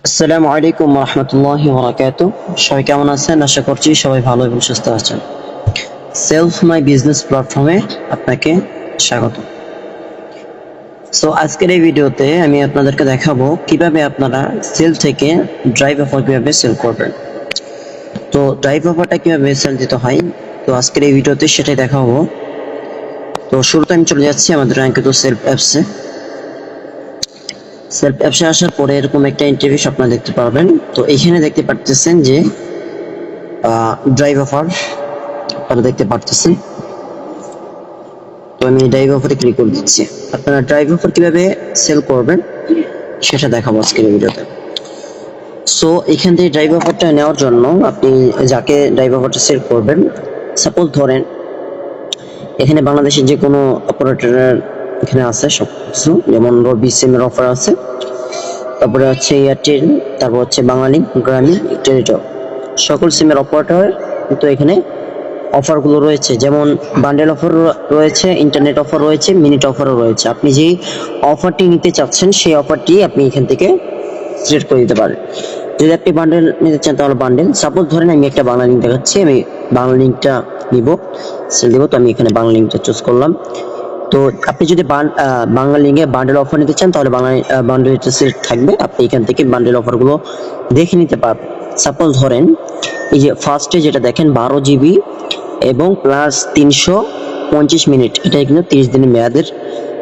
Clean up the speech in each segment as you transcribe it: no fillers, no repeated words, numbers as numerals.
আসসালামু আলাইকুম রহমতুল্লাহি ওয়া সবাই কেমন আছেন? আশা করছি সবাই ভালো এবং সুস্থ আছেন। সেলফ মাই বিজনেস প্ল্যাটফর্মে আপনাকে স্বাগত। সো আজকের এই ভিডিওতে আমি আপনাদেরকে দেখাবো কিভাবে আপনারা সেল থেকে ড্রাইভ অফার কিভাবে সেল করবেন। তো ড্রাইভ অফারটা কিভাবে সেল দিতে হয়, তো আজকের এই ভিডিওতে সেটাই দেখাবো। তো শুরুতে আমি চলে যাচ্ছি আমাদের র্যাঙ্কিত সেলফ অ্যাপসে। সেলফ অ্যাপসে আসার পরে এরকম একটা ইন্টারফেস আপনারা দেখতে পারবেন। তো এইখানে দেখতে পাচ্ছেন যে ড্রাইভ অফার আপনারা দেখতে পাচ্ছেন। তো আমি ড্রাইভ অফারে ক্লিক করে দিচ্ছি। আপনারা ড্রাইভ অফার কিভাবে সেল করবেন সেটা দেখাবো আজকের ভিডিওতে। সো এখান থেকে ড্রাইভ অফারটা নেওয়ার জন্য আপনি যাকে ড্রাইভ অফারটা সেল করবেন, সাপোজ ধরেন এখানে বাংলাদেশের যে কোনো অপারেটরের এখানে আছে সব কিছু, যেমন রবি সিমের অফার আছে, তারপরে হচ্ছে এয়ারটেল, তারপর হচ্ছে বাংলালিংক, গ্রামীণ, টেলিটক, সকল সিমের অপারেটর কিন্তু এখানে অফারগুলো রয়েছে। যেমন বান্ডেল অফার রয়েছে, ইন্টারনেট অফার রয়েছে, মিনিট অফারও রয়েছে। আপনি যেই অফারটি নিতে চাচ্ছেন সেই অফারটি আপনি এখান থেকে সিলেক্ট করে দিতে পারেন। যদি আপনি বান্ডেল নিতে চান তাহলে বান্ডেল, সাপোজ ধরেন আমি একটা বাংলা লিঙ্ক দেখাচ্ছি, আমি বাংলা লিঙ্কটা নিব, সেল দিব। তো আমি এখানে বাংলা লিঙ্কটা চুজ করলাম। তো আপনি যদি বাংলা লিঙ্কে বান্ডেল অফার নিতে চান তাহলে বান্ডেলটা সিলেক্ট থাকবে, আপনি এখান থেকে বান্ডেল অফারগুলো দেখে নিতে পারবেন। সাপোজ ধরেন এই যে ফার্স্টে যেটা দেখেন 12 GB এবং প্লাস 325 মিনিট, এটা কিন্তু 30 দিনের মেয়াদের।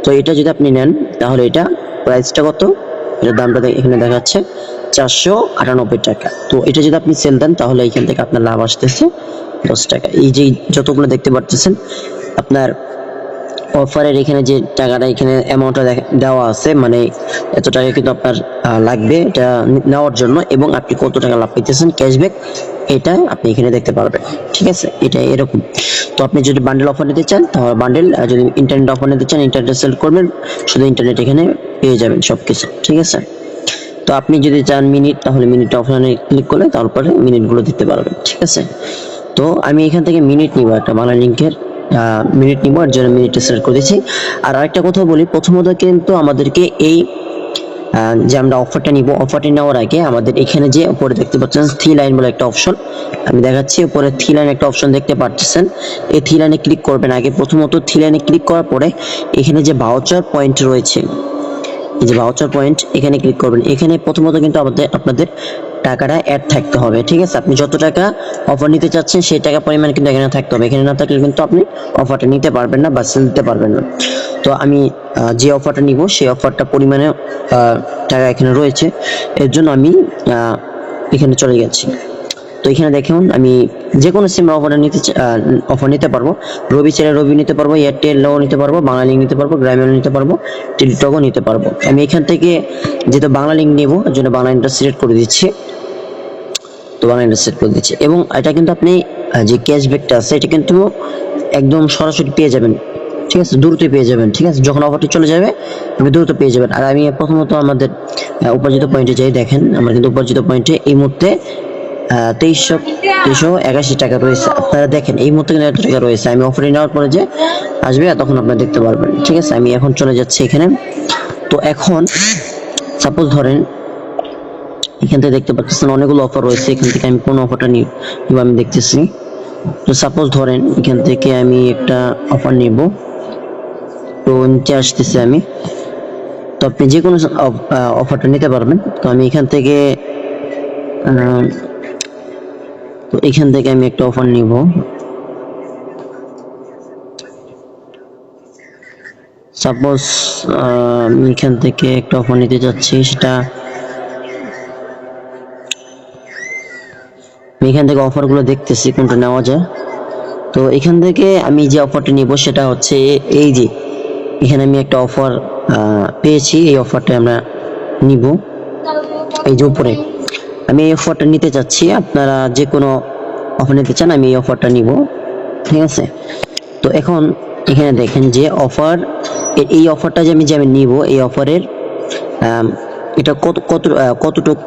তো এটা যদি আপনি নেন তাহলে এটা প্রাইসটা কত, এটার দামটা এখানে দেখাচ্ছে 498 টাকা। তো এটা যদি আপনি সেল দেন তাহলে এখান থেকে আপনার লাভ আসতেছে 10 টাকা। এই যে যতগুলো দেখতে পাচ্ছেন আপনার অফারের এখানে যে টাকাটা এখানে অ্যামাউন্টটা দেওয়া আছে, মানে এত টাকা কিন্তু আপনার লাগবে এটা নেওয়ার জন্য, এবং আপনি কত টাকা লাভ পেতেছেন ক্যাশব্যাক এটা আপনি এখানে দেখতে পারবেন। ঠিক আছে, এটা এরকম। তো আপনি যদি বান্ডেল অফার নিতে চান তাহলে বান্ডেল, যদি ইন্টারনেট অফার নিতে চান ইন্টারনেট সেল করবেন, শুধু ইন্টারনেট এখানে পেয়ে যাবেন সবকিছু। ঠিক আছে, তো আপনি যদি চান মিনিট তাহলে মিনিট অপশনে ক্লিক করলে তারপরে মিনিটগুলো দিতে পারবেন। ঠিক আছে, তো আমি এখান থেকে মিনিট নিব, একটা বাংলা লিঙ্কের মিনিট নিব, এর জন্য মিনিটটা সিলেক্ট করে দিয়েছি। আর আরেকটা কথা বলি, প্রথমত কিন্তু আমাদেরকে এই যে আমরা অফারটা নিব, অফারটা নেওয়ার আগে আমাদের এখানে যে উপরে দেখতে পাচ্ছেন থ্রি লাইন বলে একটা অপশন, আমি দেখাচ্ছি। উপরে থ্রি লাইন একটা অপশন দেখতে পাচ্ছেন, এই থ্রি লাইনে ক্লিক করবেন আগে। প্রথমত থ্রি লাইনে ক্লিক করার পরে এখানে যে ভাউচার পয়েন্ট রয়েছে, এই যে ভাউচার পয়েন্ট, এখানে ক্লিক করবেন। এখানে প্রথমত কিন্তু আপনাদের টাকাটা অ্যাড থাকতে হবে। ঠিক আছে, আপনি যত টাকা অফার নিতে চাচ্ছেন সেই টাকা পরিমাণ কিন্তু এখানে থাকতে হবে। এখানে না থাকলে কিন্তু আপনি অফারটা নিতে পারবেন না বা সেল দিতে পারবেন না। তো আমি যে অফারটা নিব সেই অফারটা পরিমাণে টাকা এখানে রয়েছে, এর জন্য আমি এখানে চলে গেছি। তো এখানে দেখুন আমি যে কোনো সিম অফার নিতে পারবো। রবি চাইলে রবি নিতে পারবো, এয়ারটেলও নিতে পারবো, বাংলালিংক নিতে পারবো, গ্রামীণ নিতে পারবো, টেলিটকও নিতে পারবো। আমি এখান থেকে যেহেতু বাংলালিংক নেব এর জন্য বাংলালিংকটা সিলেক্ট করে দিচ্ছি। তো বাংলালিংকটা সিলেক্ট করে দিচ্ছি, এবং এটা কিন্তু আপনি যে ক্যাশব্যাকটা আছে এটা কিন্তু একদম সরাসরি পেয়ে যাবেন। ঠিক আছে, দ্রুতই পেয়ে যাবেন। ঠিক আছে, যখন অফারটি চলে যাবে আপনি দ্রুত পেয়ে যাবেন। আর আমি প্রথমত আমাদের উপার্জিত পয়েন্টে যাই, দেখেন আমার কিন্তু উপার্জিত পয়েন্টে এই মুহূর্তে 2381 টাকা রয়েছে। আপনারা দেখেন এই মুহূর্তে কিন্তু এত টাকা রয়েছে। আমি অফারে নেওয়ার পরে যে আসবে তখন আপনারা দেখতে পারবেন। ঠিক আছে, আমি এখন চলে যাচ্ছি এখানে। তো এখন সাপোজ ধরেন এখান থেকে দেখতে পাচ্ছেন অনেকগুলো অফার রয়েছে, এখান থেকে আমি কোন অফারটা নিব আমি দেখতেছি। তো সাপোজ ধরেন এখান থেকে আমি একটা অফার নিব, তো নিচে আসতেছি আমি। তো আপনি যে কোনো অফারটা নিতে পারবেন। তো আমি এখান থেকে আমি একটা অফার নিব। সাপোজ আমি এখান থেকে একটা অফার নিতে যাচ্ছি, সেটা আমি এখান থেকে অফারগুলো দেখতেছি কোনটা নেওয়া যায়। তো এখান থেকে আমি যে অফারটা নিব সেটা হচ্ছে এই যে এখানে আমি একটা অফার পেয়েছি, এই অফারটা আমরা নিব। এই যে উপরে আমি এই অফারটা নিতে চাচ্ছি, আপনারা যে কোনো অফার নিতে চান আমি এই অফারটা নিব। ঠিক আছে, তো এখন এখানে দেখেন যে অফার, এই অফারটা যে আমি নিব, এই অফারের এটা কতটুক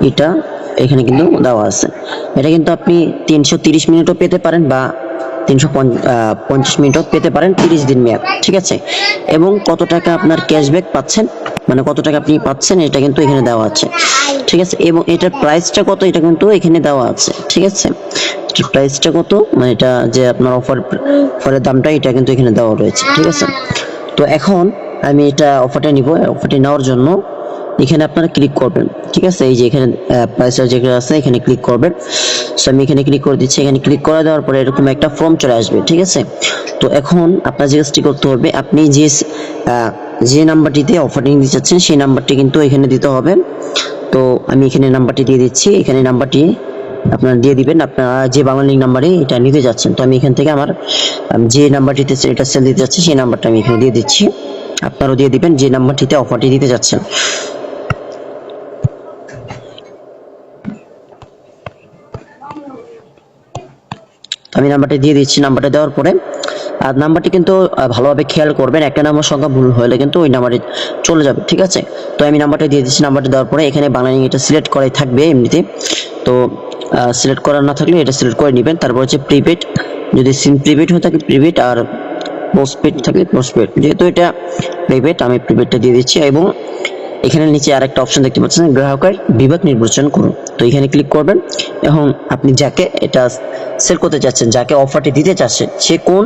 এটা এখানে কিন্তু দেওয়া আছে। এটা কিন্তু আপনি 330 মিনিটও পেতে পারেন বা 350 মিনিটও পেতে পারেন, 30 দিন মেয়াদ, ঠিক আছে। এবং কত টাকা আপনার ক্যাশব্যাক পাচ্ছেন, মানে কত টাকা আপনি পাচ্ছেন এটা কিন্তু এখানে দেওয়া আছে, ঠিক আছে। এবং এটার প্রাইসটা কত এটা কিন্তু এখানে দেওয়া আছে, ঠিক আছে। প্রাইসটা কত, মানে এটা যে আপনার অফারের দামটা এটা কিন্তু এখানে দেওয়া রয়েছে, ঠিক আছে। তো এখন আমি এটা অফারটা নিব, অফারটা নেওয়ার জন্য এখানে আপনারা ক্লিক করবেন, ঠিক আছে। এই যে এখানে প্রাইসটা যেখানে আছে এখানে ক্লিক করবেন। সো আমি এখানে ক্লিক করে দিচ্ছি। এখানে ক্লিক করে দেওয়ার পরে এরকম একটা ফর্ম চলে আসবে, ঠিক আছে। তো এখন আপনার যে কাজটি করতে হবে, আপনি যে নাম্বারটিতে অফারটি নিতে চাচ্ছেন সেই নাম্বারটি কিন্তু এখানে দিতে হবে। তো আমি এখানে নাম্বারটি দিয়ে দিচ্ছি, এখানে নাম্বারটি আপনারা দিয়ে দিবেন, আপনারা যে বাংলালিংক নাম্বারে এটা নিতে যাচ্ছেন। তো আমি এখান থেকে আমার যে নাম্বারটিতে এটা সেল দিতে যাচ্ছি সেই নাম্বারটা আমি এখানে দিয়ে দিচ্ছি, আপনারাও দিয়ে দিবেন যে নাম্বারটিতে অফারটি দিতে যাচ্ছেন। আমি নাম্বারটা দিয়ে দিচ্ছি। নাম্বারটা দেওয়ার পরে আর নাম্বারটি কিন্তু ভালোভাবে খেয়াল করবেন, একটা নাম্বার সংখ্যা ভুল হলে কিন্তু ওই নাম্বারে চলে যাবে, ঠিক আছে। তো আমি নাম্বারটা দিয়ে দিচ্ছি। নাম্বারটা দেওয়ার পরে এখানে বাংলালিংক এটা সিলেক্ট করাই থাকবে এমনিতে, তো সিলেক্ট করা না থাকলে এটা সিলেক্ট করে নেবেন। তারপর হচ্ছে প্রিপেড, যদি সিম প্রিপেড হয়ে থাকে প্রিপেড, আর পোস্টপেড থাকলে পোস্টপেড। যেহেতু এটা প্রিপেড আমি প্রিপেডটা দিয়ে দিচ্ছি। এবং এখানে নিচে আরেকটা অপশন দেখতে পাচ্ছেন, গ্রাহকের বিভাগ নির্বাচন করুন। তো এখানে ক্লিক করবেন। এখন আপনি যাকে এটা সেল করতে চাচ্ছেন, যাকে অফারটি দিতে চাচ্ছেন, সে কোন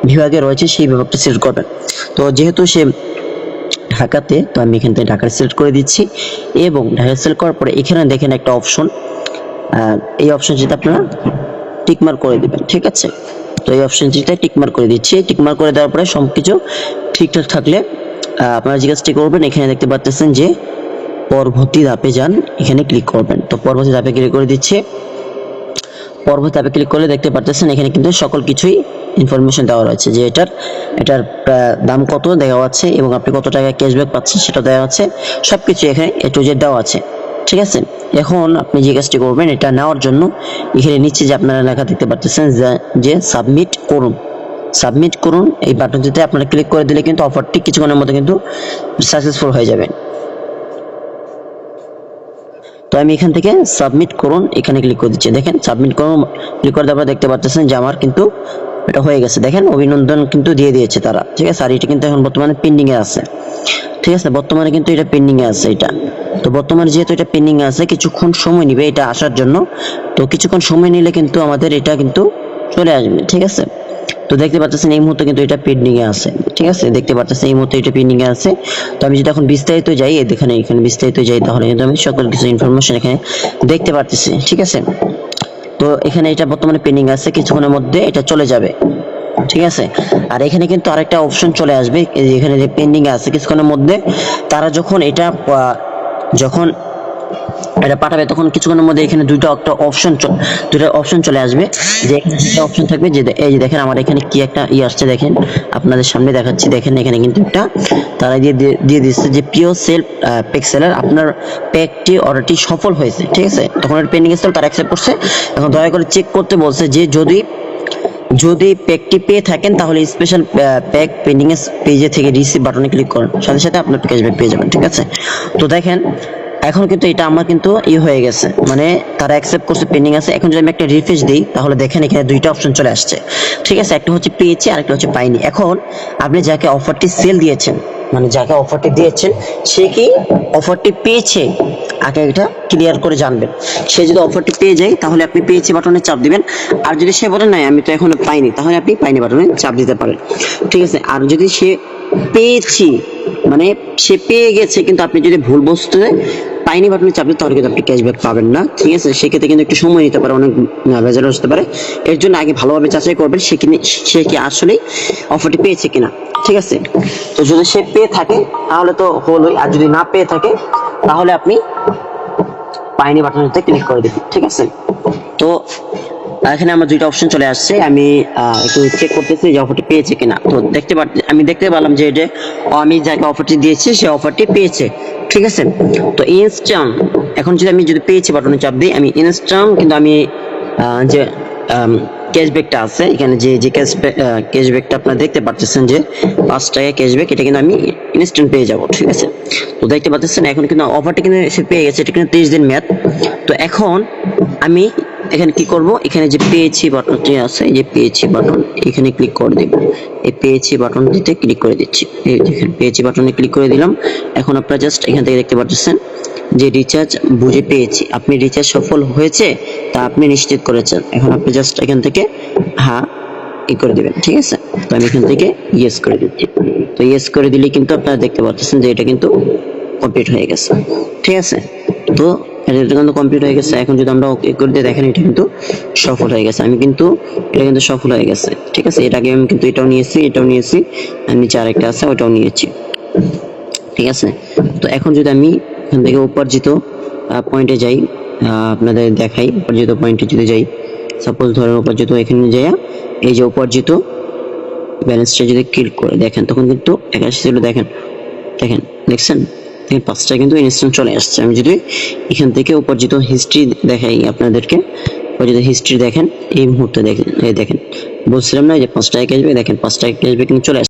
বিভাগে রয়েছে সেই বিভাগটা সিলেক্ট করবেন। তো যেহেতু সে ঢাকাতে, তো আমি এখান থেকে ঢাকা সিলেক্ট করে দিচ্ছি। এবং ঢাকা সিলেক্ট করার পরে এখানে দেখেন একটা অপশন, এই অপশনটিতে আপনারা টিকমার্ক করে দিবেন, ঠিক আছে। তো এই অপশনটিতে টিকমার্ক করে দিচ্ছি। টিকমার্ক করে দেওয়ার পরে সবকিছু ঠিকঠাক থাকলে আপনারা যে কাজটি করবেন, এখানে দেখতে পাচ্ছেন যে পরবর্তী ধাপে যান, এখানে ক্লিক করবেন। তো পরবর্তী ধাপে ক্লিক করে দিচ্ছি। পরবর্তী ধাপে ক্লিক করলে দেখতে পাচ্ছেন এখানে কিন্তু সকল কিছুই ইনফরমেশন দেওয়া রয়েছে, যে এটার দাম কত দেওয়া আছে এবং আপনি কত টাকা ক্যাশব্যাক পাচ্ছেন সেটা দেওয়া আছে, সবকিছু এখানে এ টু জেড দেওয়া আছে, ঠিক আছে। এখন আপনি যে কাজটি করবেন, এটা নেওয়ার জন্য এখানে নিচে যে আপনারা লেখা দেখতে পাচ্ছেন যে সাবমিট করুন, সাবমিট করুন এই বাটনটিতে আপনারা ক্লিক করে দিলে কিন্তু অফারটি কিছুক্ষণের মধ্যে কিন্তু সাকসেসফুল হয়ে যাবে। তো আমি এখান থেকে সাবমিট করুন এখানে ক্লিক করে দিচ্ছি। দেখেন সাবমিট করুন ক্লিক করে দেওয়ার পর দেখতে পাচ্ছেন যে আমার কিন্তু এটা হয়ে গেছে। দেখেন অভিনন্দন কিন্তু দিয়ে দিয়েছে তারা, ঠিক আছে। আর এটা কিন্তু এখন বর্তমানে পেন্ডিং এ আছে, ঠিক আছে। বর্তমানে কিন্তু এটা পেন্ডিং এ আছে এটা। তো বর্তমানে যেহেতু এটা পেন্ডিং এ আছে, কিছুক্ষণ সময় নিবে এটা আসার জন্য। তো কিছুক্ষণ সময় নিলে কিন্তু আমাদের এটা কিন্তু চলে আসবে, ঠিক আছে। তো দেখতে পাচ্ছেন এই মুহূর্তে কিন্তু এটা পেন্ডিং এ আছে, ঠিক আছে। দেখতে পাচ্ছেন এই মুহূর্তে এটা পেন্ডিং এ আছে। তো আমি যদি এখন বিস্তারিত যাই, এখানে বিস্তারিত যাই, তাহলে কিন্তু আমি সকল কিছু ইনফরমেশন এখানে দেখতে পাচ্ছি, ঠিক আছে। তো এখানে এটা বর্তমানে পেন্ডিং আছে, কিছুক্ষণের মধ্যে এটা চলে যাবে, ঠিক আছে। আর এখানে কিন্তু আরেকটা অপশন চলে আসবে, এখানে যে পেন্ডিং আছে কিছুক্ষণের মধ্যে, তারা যখন এটা পাঠাবে তখন কিছুক্ষণের মধ্যে এখানে দুইটা অপশন চলে আসবে। যে এখানে একটা অপশন থাকবে, যে এই যে দেখেন আমার এখানে কি একটা আসছে, দেখেন আপনাদের সামনে দেখাচ্ছি। দেখেন এখানে কিন্তু একটা তারা দিয়ে দিচ্ছে যে প্রিয় প্যাক সেলার, আপনার প্যাকটি অর্ডারটি সফল হয়েছে, ঠিক আছে। তখন এটা পেন্ডিং ছিল, তারা অ্যাকসেপ্ট করছে। এখন দয়া করে চেক করতে বলছে যে যদি প্যাকটি পেয়ে থাকেন তাহলে স্পেশাল প্যাক পেন্ডিং এর পেজে থেকে রিসিভ বাটনে ক্লিক করুন, সাথে সাথে আপনার ক্যাশব্যাক পেয়ে যাবেন, ঠিক আছে। তো দেখেন এখন কিন্তু এটা আমার কিন্তু হয়ে গেছে, মানে তারা অ্যাকসেপ্ট করছে, পেন্ডিং আছে। এখন যদি আমি একটা রিফ্রেশ দিই তাহলে দেখেন এখানে দুইটা অপশন চলে আসছে, ঠিক আছে। একটা হচ্ছে পেয়েছি আর একটা হচ্ছে পাইনি। এখন আপনি যাকে অফারটি সেল দিয়েছেন, মানে যাকে অফারটি দিয়েছেন সে কি অফারটি পেয়েছে, আগে এটা ক্লিয়ার করে জানবেন। সে যদি অফারটি পেয়ে যায় তাহলে আপনি পেয়েছি বাটনে চাপ দিবেন। আর যদি সে বলে নাই আমি তো এখনো পাইনি, তাহলে আপনি পাইনি বাটনে চাপ দিতে পারেন, ঠিক আছে। আর যদি সে পেয়েছি মানে সে পেয়ে গেছে কিন্তু আপনি যদি ভুল বস্তু পাইনি বাটনে চাপ দেন তাহলে কিন্তু আপনি ক্যাশব্যাক পাবেন না, ঠিক আছে। সেক্ষেত্রে কিন্তু একটু সময় নিতে পারে, অনেক ভেজাল আসতে পারে। এর জন্য আগে ভালোভাবে যাচাই করবেন সে কি আসলে অফারটি পেয়েছে কিনা, ঠিক আছে। তো যদি সে পেয়ে থাকে তাহলে তো হলোই, আর যদি না পেয়ে থাকে তাহলে আপনি পাইনি বাটনটাতে ক্লিক করে দিবেন, ঠিক আছে। তো এখানে আমার দুইটা অপশন চলে আসছে, আমি একটু চেক করতেছি যে অফারটি পেয়েছে কিনা। তো আমি দেখতে পেলাম যে এটা আমি যাকে অফারটি দিয়েছি সে অফারটি পেয়েছে, ঠিক আছে। তো ইনস্ট্যান্ট এখন যদি পেয়েছি বাটনে চাপ দিই, আমি ইনস্ট্যান্ট কিন্তু আমি যে ক্যাশব্যাকটা আছে এখানে, যে ক্যাশব্যাকটা আপনারা দেখতে পাচ্ছেন যে 5 টাকা ক্যাশব্যাক, এটা কিন্তু আমি ইনস্ট্যান্ট পেয়ে যাব, ঠিক আছে। তো দেখতে পাচ্ছেন এখন কিন্তু অফারটা কিন্তু সে পেয়ে গেছে, এটা কিন্তু 30 দিন মেয়াদ। তো এখন আমি এখানে কি করব, এখানে যে পেয়েছি বাটনটি আছে, এই যে পেয়েছি বাটন, এখানে ক্লিক করে দেব। এই পেয়েছি বাটনটিতে ক্লিক করে দিচ্ছি। এই দেখেন পেয়েছি বাটনে ক্লিক করে দিলাম। এখন আপনারা জাস্ট এখান থেকে দেখতে পাচ্ছেন যে রিচার্জ বুঝে পেয়েছি, আপনি রিচার্জ সফল হয়েছে তা আপনি নিশ্চিত করেছেন। এখন আপনি জাস্ট এখান থেকে হ্যাঁ করে দিবেন, ঠিক আছে। তো আমি এখান থেকে ইয়েস করে দিচ্ছি। তো ইয়েস করে দিলে কিন্তু আপনারা দেখতে পাচ্ছেন যে এটা কিন্তু কমপ্লিট হয়ে গেছে, ঠিক আছে। তো এটা কিন্তু কমপ্লিট হয়ে গেছে। এখন যদি আমরা ওকে করে দিয়ে দেখেন এটা কিন্তু সফল হয়ে গেছে। আমি কিন্তু এটা কিন্তু সফল হয়ে গেছে, ঠিক আছে। এর আগে আমি কিন্তু এটাও নিয়েছি, আর নিচে আরেকটা আছে ওটাও নিয়েছি, ঠিক আছে। তো এখন যদি আমি এখান থেকে উপার্জিত পয়েন্টে যাই, আপনাদের দেখাই উপার্জিত পয়েন্টে যদি যাই, সাপোজ ধরেন উপার্জিত এখানে যাই, এই যে উপার্জিত ব্যালেন্সটা যদি ক্লিক করে দেখেন তখন কিন্তু 81 ছিল। দেখেন দেখেন দেখছেন, 5টা কিন্তু ইনস্ট্যান্ট চলে আসছে। আমি যদি এখান থেকে উপার্জিত হিস্ট্রি দেখাই আপনাদেরকে, উপার্জিত হিস্ট্রি দেখেন এই মুহূর্তে দেখেন, এই দেখেন বলছিলাম না যে 5 টাকা ক্যাশব্যাক, দেখেন 5 টাকা ক্যাশব্যাক কিন্তু চলে আসছে।